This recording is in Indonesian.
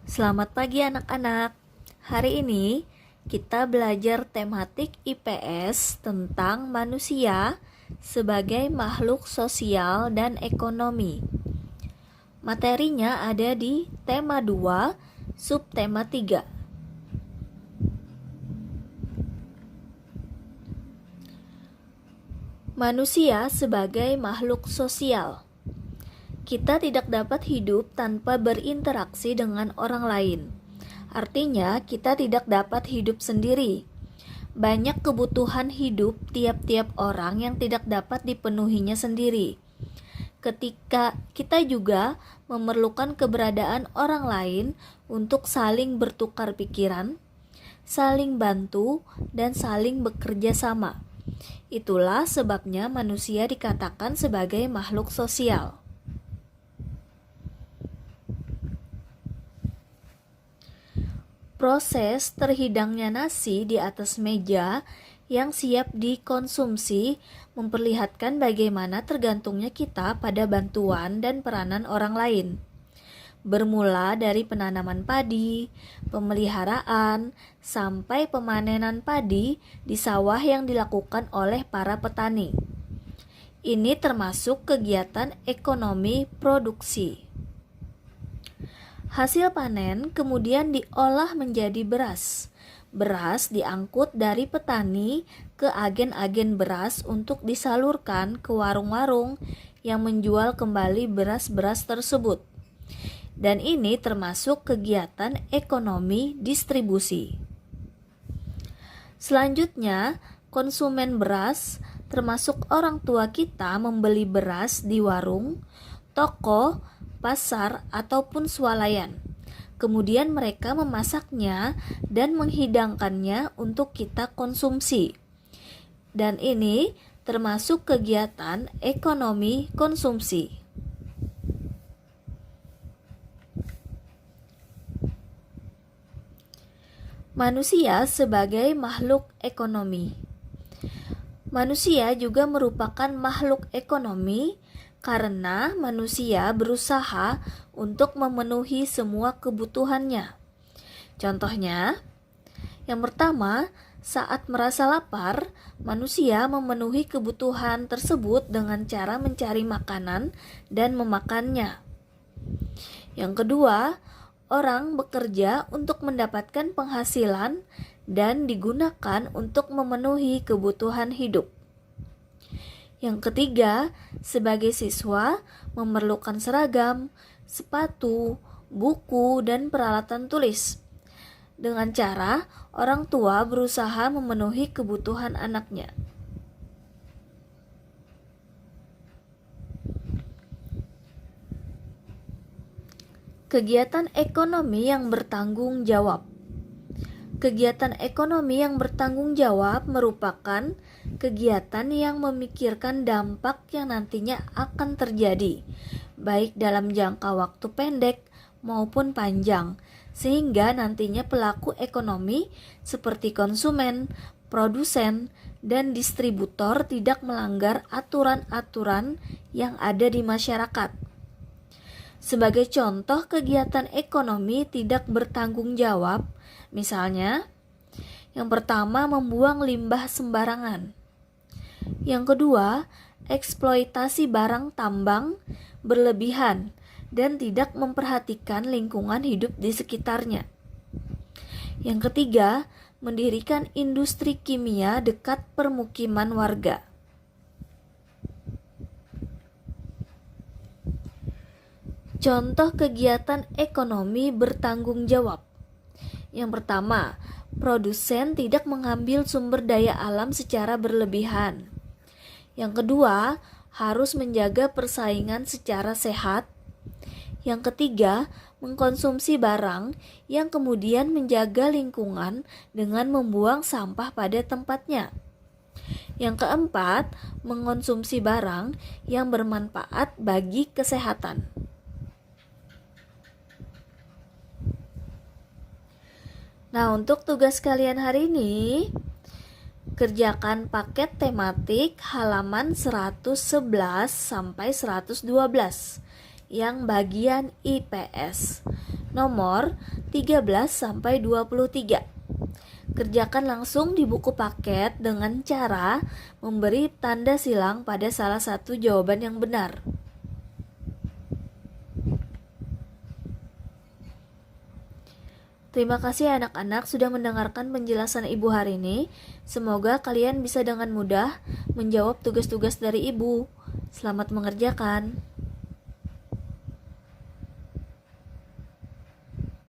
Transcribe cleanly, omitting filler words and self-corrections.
Selamat pagi anak-anak. Hari ini kita belajar tematik IPS tentang manusia sebagai makhluk sosial dan ekonomi. Materinya ada di tema 2, subtema 3. Manusia sebagai makhluk sosial. Kita tidak dapat hidup tanpa berinteraksi dengan orang lain. Artinya, kita tidak dapat hidup sendiri. Banyak kebutuhan hidup tiap-tiap orang yang tidak dapat dipenuhinya sendiri. Ketika kita juga memerlukan keberadaan orang lain untuk saling bertukar pikiran, saling bantu, dan saling bekerja sama. Itulah sebabnya manusia dikatakan sebagai makhluk sosial. Proses terhidangnya nasi di atas meja yang siap dikonsumsi memperlihatkan bagaimana tergantungnya kita pada bantuan dan peranan orang lain. Bermula dari penanaman padi, pemeliharaan, sampai pemanenan padi di sawah yang dilakukan oleh para petani. Ini termasuk kegiatan ekonomi produksi. Hasil panen kemudian diolah menjadi beras. Beras diangkut dari petani ke agen-agen beras untuk disalurkan ke warung-warung yang menjual kembali beras-beras tersebut. Dan ini termasuk kegiatan ekonomi distribusi. Selanjutnya, konsumen beras termasuk orang tua kita membeli beras di warung, toko, pasar, ataupun swalayan. Kemudian mereka memasaknya dan menghidangkannya untuk kita konsumsi. Dan ini termasuk kegiatan ekonomi konsumsi. Manusia sebagai makhluk ekonomi. Manusia juga merupakan makhluk ekonomi karena manusia berusaha untuk memenuhi semua kebutuhannya. Contohnya, yang pertama, saat merasa lapar, manusia memenuhi kebutuhan tersebut dengan cara mencari makanan dan memakannya. Yang kedua, orang bekerja untuk mendapatkan penghasilan dan digunakan untuk memenuhi kebutuhan hidup. Yang ketiga, sebagai siswa memerlukan seragam, sepatu, buku, dan peralatan tulis. Dengan cara orang tua berusaha memenuhi kebutuhan anaknya. Kegiatan ekonomi yang bertanggung jawab. Kegiatan ekonomi yang bertanggung jawab merupakan kegiatan yang memikirkan dampak yang nantinya akan terjadi, baik dalam jangka waktu pendek maupun panjang, sehingga nantinya pelaku ekonomi seperti konsumen, produsen, dan distributor tidak melanggar aturan-aturan yang ada di masyarakat. Sebagai contoh kegiatan ekonomi tidak bertanggung jawab, misalnya, yang pertama membuang limbah sembarangan. Yang kedua, eksploitasi barang tambang berlebihan dan tidak memperhatikan lingkungan hidup di sekitarnya. Yang ketiga, mendirikan industri kimia dekat permukiman warga. Contoh kegiatan ekonomi bertanggung jawab. Yang pertama, produsen tidak mengambil sumber daya alam secara berlebihan. Yang kedua, harus menjaga persaingan secara sehat. Yang ketiga, mengkonsumsi barang yang kemudian menjaga lingkungan dengan membuang sampah pada tempatnya. Yang keempat, mengkonsumsi barang yang bermanfaat bagi kesehatan. Nah, untuk tugas kalian hari ini, kerjakan paket tematik halaman 111 sampai 112 yang bagian IPS. nomor 13-23. Kerjakan langsung di buku paket dengan cara memberi tanda silang pada salah satu jawaban yang benar. Terima kasih anak-anak sudah mendengarkan penjelasan Ibu hari ini. Semoga kalian bisa dengan mudah menjawab tugas-tugas dari Ibu. Selamat mengerjakan.